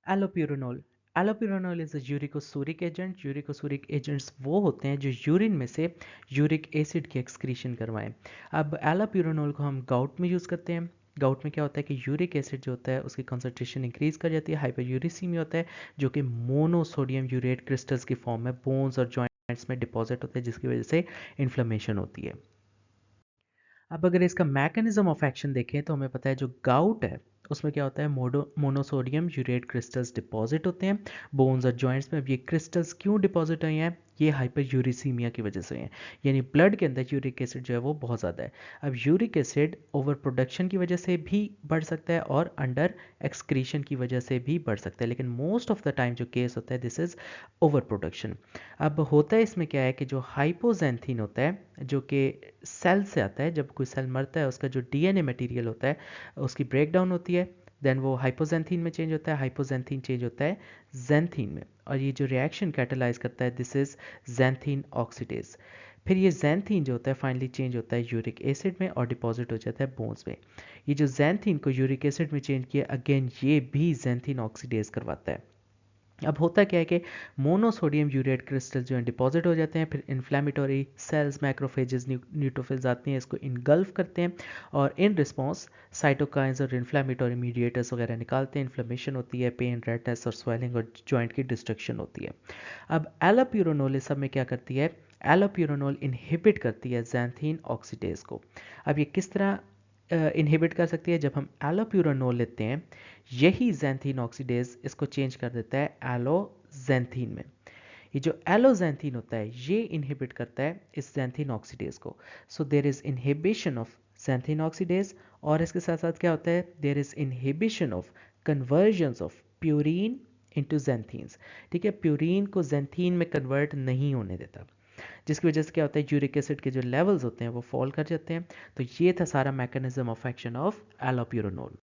Allopurinol. Allopurinol is a यूरिकोसूरिक agent. यूरिकोसूरिक agents वो होते हैं जो यूरिन में से यूरिक एसिड की एक्सक्रीशन करवाएं। अब एलोप्यूरिनोल को हम गाउट में यूज़ करते हैं। गाउट में क्या होता है कि यूरिक एसिड जो होता है उसकी कंसनट्रेशन इंक्रीज कर जाती है, हाइपरयूरिसीमिया होता है, जो कि मोनोसोडियम यूरेट क्रिस्टल्स की फॉर्म में बोन्स और जॉइंट्स में डिपॉजिट होते हैं, जिसकी वजह से इन्फ्लेमेशन होती है। अब अगर इसका मैकेनिज्म ऑफ एक्शन देखें तो हमें पता है जो गाउट है उसमें क्या होता है, मोनोसोडियम यूरेट क्रिस्टल्स डिपॉजिट होते हैं बोन्स और जॉइंट्स में। अब ये क्रिस्टल्स क्यों डिपॉजिट हुए हैं, ये हाइपर यूरिसीमिया की वजह से हुए हैं, यानी ब्लड के अंदर यूरिक एसिड जो है वो बहुत ज़्यादा है। अब यूरिक एसिड ओवर प्रोडक्शन की वजह से भी बढ़ सकता है और अंडर एक्सक्रीशन की वजह से भी बढ़ सकता है, लेकिन मोस्ट ऑफ द टाइम जो केस होता है दिस इज़ ओवर प्रोडक्शन। अब होता है इसमें क्या है कि जो हाइपोजेंथीन होता है जो कि सेल से आता है, जब कोई सेल मरता है उसका जो डीएनए मटेरियल होता है उसकी ब्रेकडाउन होती है, देन वो हाइपोजेंथीन में चेंज होता है, हाइपोजेंथीन चेंज होता है जेंथीन में, और ये जो रिएक्शन कैटालाइज करता है दिस इज जेंथीन ऑक्सीडेज। फिर ये जेंथीन जो होता है फाइनली चेंज होता है यूरिक एसिड में और डिपॉजिट हो जाता है बोन्स में। ये जो जेंथीन को यूरिक एसिड में चेंज किया, अगेन ये भी जेंथीन ऑक्सीडेज करवाता है। अब होता क्या है कि मोनोसोडियम यूरेट क्रिस्टल जो है डिपॉजिट हो जाते हैं, फिर इन्फ्लेमेटरी सेल्स मैक्रोफेजेस न्यूट्रोफिल्स आती हैं, इसको इनगल्फ करते हैं और इन रिस्पॉन्स साइटोकाइंस और इन्फ्लेमेटरी मीडिएटर्स वगैरह निकालते हैं, इन्फ्लेमेशन होती है, पेन, रेडनेस और स्वेलिंग और जॉइंट की डिस्ट्रक्शन होती है। अब एलोप्यूरिनोल इस सब में क्या करती है, एलोप्यूरिनोल इनहिबिट करती है xanthine ऑक्सीडेज को। अब ये किस तरह इनहिबिट कर सकती है, जब हम एलोप्यूरिनोल लेते हैं यही xanthine ऑक्सीडेज इसको चेंज कर देता है एलोजेंथीन में। ये जो एलोजेंथीन होता है ये इनहिबिट करता है इस xanthine ऑक्सीडेज को। So there is inhibition of xanthine oxidase, और इसके साथ साथ क्या होता है, there is inhibition of conversion of purine into xanthines। ठीक है, प्यूरीन को xanthine में कन्वर्ट नहीं होने देता, जिसकी वजह से क्या होता है यूरिक एसिड के जो लेवल्स होते हैं वो फॉल कर जाते हैं। तो ये था सारा mechanism of action of allopurinol.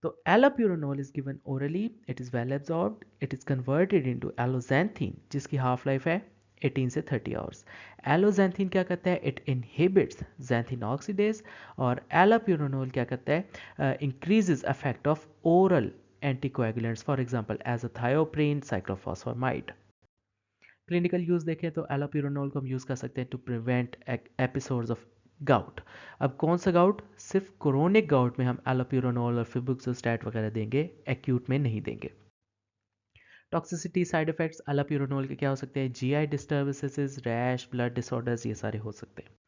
तो allopurinol is given orally, it is well absorbed, it is converted into alloxanthine जिसकी हाफ लाइफ है 18 से 30 आवर्स। एलोजेंथीन क्या करता है, इट इनहिबिट्स xanthine ऑक्सीडेज, और एलोप्यूरिनोल क्या करता है, increases effect of oral anticoagulants, for example azathioprine, cyclophosphamide. Clinical use देखें तो एलोप्यूरिनोल को हम यूज़ कर सकते हैं to prevent episodes of gout. अब कौन सा गाउट, सिर्फ क्रोनिक गाउट में हम एलोप्यूरिनोल और फिबुक्सोस्टैट वगैरह देंगे, एक्यूट में नहीं देंगे। टॉक्सिसिटी साइड इफेक्ट्स एलोप्यूरिनोल के क्या हो सकते हैं, GI disturbances, rash, blood disorders, ये सारे हो सकते हैं।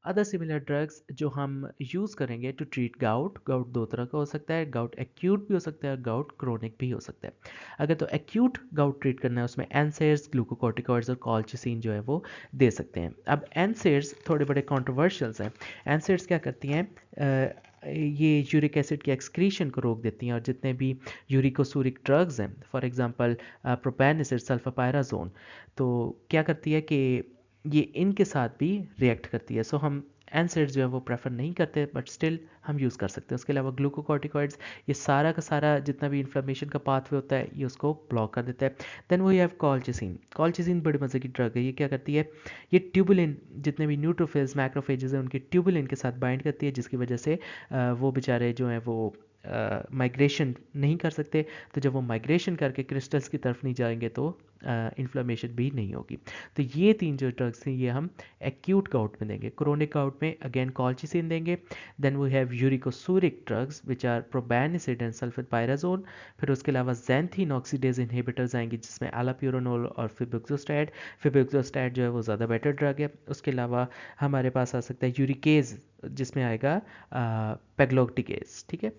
अदर सिमिलर ड्रग्स जो हम यूज़ करेंगे टू ट्रीट गाउट, गाउट दो तरह का हो सकता है, गाउट एक्यूट भी हो सकता है और गाउट क्रोनिक भी हो सकता है। अगर तो एक्यूट गाउट ट्रीट करना है उसमें एनसेड्स, ग्लूकोकॉर्टिकॉइड्स और कॉलचिसिन जो है वो दे सकते हैं। अब एनसेड्स थोड़े बड़े कॉन्ट्रोवर्शियल्स हैं। एनसेड्स क्या करती हैं, ये यूरिक एसिड की एक्सक्रीशन को रोक देती हैं, और जितने भी यूरिकोसूरिक ड्रग्स हैं, फॉर एग्जांपल प्रोपेनिसिड, सल्फापायराजोन, तो क्या करती है कि ये इनके साथ भी रिएक्ट करती है। सो हम एनसेड्स जो है वो प्रेफर नहीं करते, बट स्टिल हम यूज़ कर सकते हैं। उसके अलावा ग्लूकोकॉर्टिकॉइड्स, ये सारा का सारा जितना भी इन्फ्लेमेशन का पाथवे होता है ये उसको ब्लॉक कर देता है। Then we have colchicine. Colchicine बड़ी मज़े की ड्रग है। ये क्या करती है, ये ट्यूबुलिन, जितने भी न्यूट्रोफिल्स मैक्रोफेजेस हैं उनके ट्यूबुलिन के साथ बाइंड करती है, जिसकी वजह से वो बेचारे जो हैं वो माइग्रेशन नहीं कर सकते। तो जब वो माइग्रेशन करके क्रिस्टल्स की तरफ नहीं जाएंगे तो इन्फ्लेमेशन भी नहीं होगी। तो ये तीन जो ड्रग्स हैं ये हम एक्यूट गाउट में देंगे। क्रोनिक गाउट में अगेन कॉलचिसिन देंगे। Then we have uricosuric drugs which are probenecid and sulfinpyrazone. फिर उसके अलावा xanthine ऑक्सीडेज इनहिबिटर्स आएंगे जिसमें एलोप्यूरिनोल और फिबुक्सोस्टैट। फिबुक्सोस्टैट जो है वो ज़्यादा बेटर ड्रग है। उसके अलावा हमारे पास आ सकता है यूरिकेज, जिसमें आएगा पेग्लोटिकेज। ठीक है,